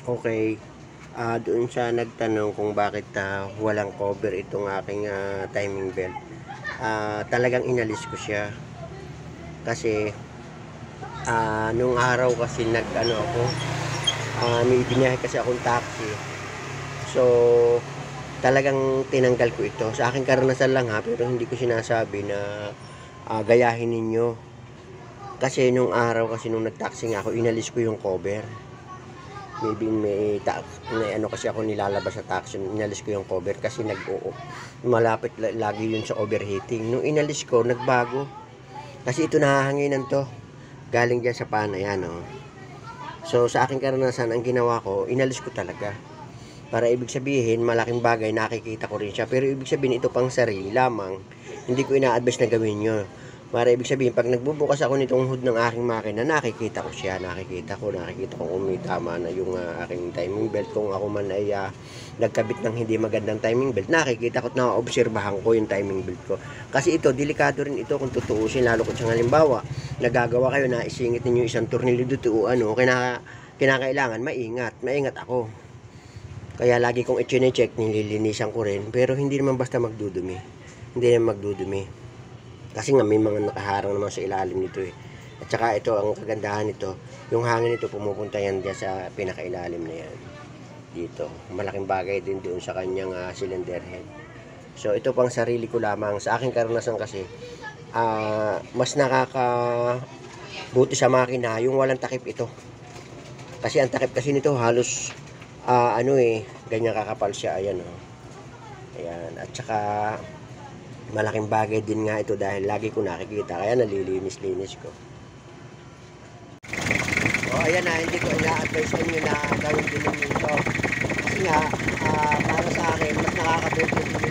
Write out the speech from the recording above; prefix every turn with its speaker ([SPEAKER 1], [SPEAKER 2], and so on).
[SPEAKER 1] Okay, doon siya nagtanong kung bakit walang cover itong aking timing belt. Talagang inalis ko siya kasi nung araw kasi nag-ano ako, may binahe kasi akong taxi. So, talagang tinanggal ko ito. Sa aking karanasan lang ha, pero hindi ko sinasabi na gayahin ninyo. Kasi nung araw kasi nung nag-taxi nga ako, inalis ko yung cover. Maybe may ano kasi ako nilalabas sa taxi, inalis ko yung cover kasi malapit lagi yun sa overheating. Nung inalis ko, nagbago. Kasi ito nahahanginan to. Galing dyan sa pana yan, oh. So, sa aking karanasan, ang ginawa ko, inalis ko talaga. Para ibig sabihin, malaking bagay, nakikita ko rin siya. Pero ibig sabihin, ito pang sarili lamang. Hindi ko ina-advise na gawin nyo. Para ibig sabihin, pag nagbubukas ako nitong hood ng aking makina, nakikita ko siya, nakikita ko kung may tama na yung aking timing belt. Kung ako man ay nagkabit ng hindi magandang timing belt, nakikita ko at naobserbahan ko yung timing belt ko. Kasi ito, delikado rin ito kung tutuusin, lalo kung siyang halimbawa, nagagawa kayo na isingit ninyo isang tornilyo dito o ano, kinakailangan maingat ako. Kaya lagi kong i-check, nililinisan ko rin, pero hindi naman basta magdudumi. Hindi naman magdudumi. Kasi nga may mga nakaharang naman sa ilalim nito eh. At saka ito, ang kagandahan nito, yung hangin nito pumupunta yan dyan sa pinakailalim na yan. Dito. Malaking bagay din doon sa kanyang cylinder head. So ito pang sarili ko lamang. Sa aking karanasan kasi, mas nakakabuti sa makina yung walang takip ito. Kasi ang takip kasi nito halos ganyan kakapal siya. Ayan, oh. Ayan. At saka malaking bagay din nga ito dahil lagi ko nakikita, kaya nalilinis-linis ko. Ayan na, hindi ko ina-advise nyo na gawin din ninyo ito. Kasi nga, para sa akin, mas nakakabuti